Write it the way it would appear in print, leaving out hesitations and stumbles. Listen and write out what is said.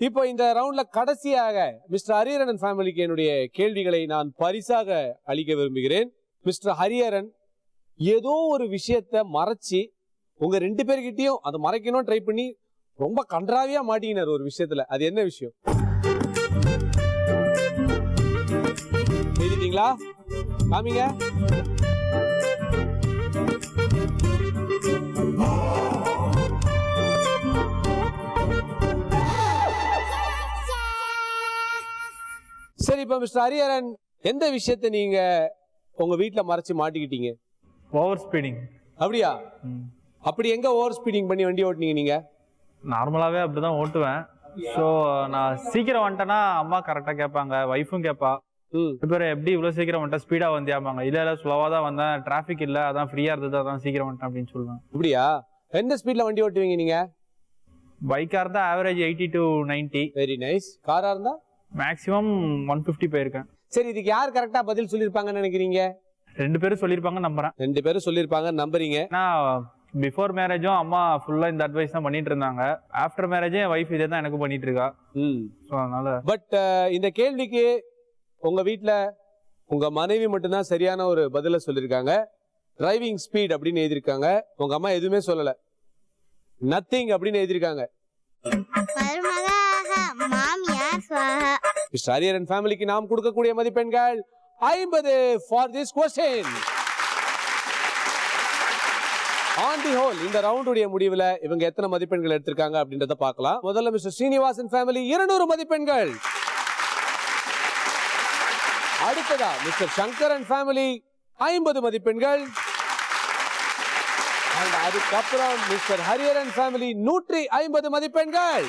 இப்போ இந்த ரவுண்ட்ல கடைசியாக மிஸ்டர் ஹரிஹரன் ஃபேமிலிக்கு என்னுடைய கேள்விகளை நான் பரிசாக அளிக்க விரும்புகிறேன். மிஸ்டர் ஹரிஹரன் ஏதோ ஒரு விஷயத்தை மறைச்சு உங்க 2 பேர்கிட்டயும் அதை மறைக்கணும் ட்ரை பண்ணி ரொம்ப கன்றாவியா மாட்டினார் ஒரு விஷயத்துல. அது என்ன விஷயம்? எழுதிட்டீங்களா? காமிங்க. சரி, இப்ப மிஸ்டர் ஹரிஹரன் எந்த விஷயத்தை நீங்க உங்க வீட்டுல மறைச்சு மாட்டிக்கிட்டீங்க? Over speeding. அப்படியா? அப்படி எங்க ஓவர் ஸ்பீடிங் பண்ணி வண்டி ஓட்டுனீங்க நீங்க? நார்மலாவே அப்படிதான் ஓட்டுவேன். ஸோ நான் சீக்கிரம் வந்துட்டேன்னா அம்மா கரெக்டாக கேட்பாங்க, ஒய்ஃபும் கேட்பா. இப்போ எப்படி இவ்வளோ சீக்கிரம் வந்துட்டேன், ஸ்பீடாக வந்தியாமாங்க. இல்லை ஸ்லோவாக தான் வந்தேன், டிராஃபிக் இல்லை, அதான் ஃப்ரீயாக இருந்தது, அதான் சீக்கிரம் வந்துட்டேன் அப்படின்னு சொல்லுவேன். அப்படியா? எந்த ஸ்பீட்ல வண்டி ஓட்டுவீங்க நீங்க? பைக்காக இருந்தால் ஆவரேஜ் 80 to 90. Very nice. காரா இருந்தா மேக்ஸிமம் 150 போயிருக்கேன். சரி, இதுக்கு யார் கரெக்டா பதில் சொல்லியிருப்பாங்கன்னு நினைக்கிறீங்க? 2 பேரும் சொல்லியிருப்பாங்க நம்புறேன். 2 பேரும் சொல்லியிருப்பாங்க நம்புறீங்க? ஏன்னா பிஃபோர் மேரேஜும் அம்மா ஃபுல்லா இந்த அட்வைஸ் தான் பண்ணிட்டு இருந்தாங்க. ஆஃப்டர் மேரேஜே என் ஒய்ஃப் இதே தான் எனக்கு பண்ணிட்டு இருக்கா. ஸோ அதனால பட் இந்த கேள்விக்கு உங்க வீட்டுல உங்க மனைவி மட்டும்தான் சரியான ஒரு பதில சொல்லியிருக்காங்க. டிரைவிங் ஸ்பீட் அப்படின்னு எழுதியிருக்காங்க. உங்க அம்மா எதுவுமே சொல்லல, நத்திங் அப்படின்னு எழுதியிருக்காங்க. மிஸ்டர் ஹரிஹரன் ஃபேமிலிக்கு நாம் கொடுக்கக்கூடிய மதிப்பெண்கள் 50 for this question. On the whole இந்த ரவுண்டுடைய முடிவுல இவங்க எத்தனை மதிப்பெண்கள் எடுத்திருக்காங்க அப்படின்றத பார்க்கலாம். முதல்ல மிஸ்டர் ஸ்ரீனிவாசன் ஃபேமிலி 200 மதிப்பெண்கள். அடுத்ததா மிஸ்டர் சங்கரன் ஃபேமிலி 50 மதிப்பெண்கள். அதுக்கப்புறம் மிஸ்டர் ஹரிஹரன் ஃபேமிலி 150 மதிப்பெண்கள்.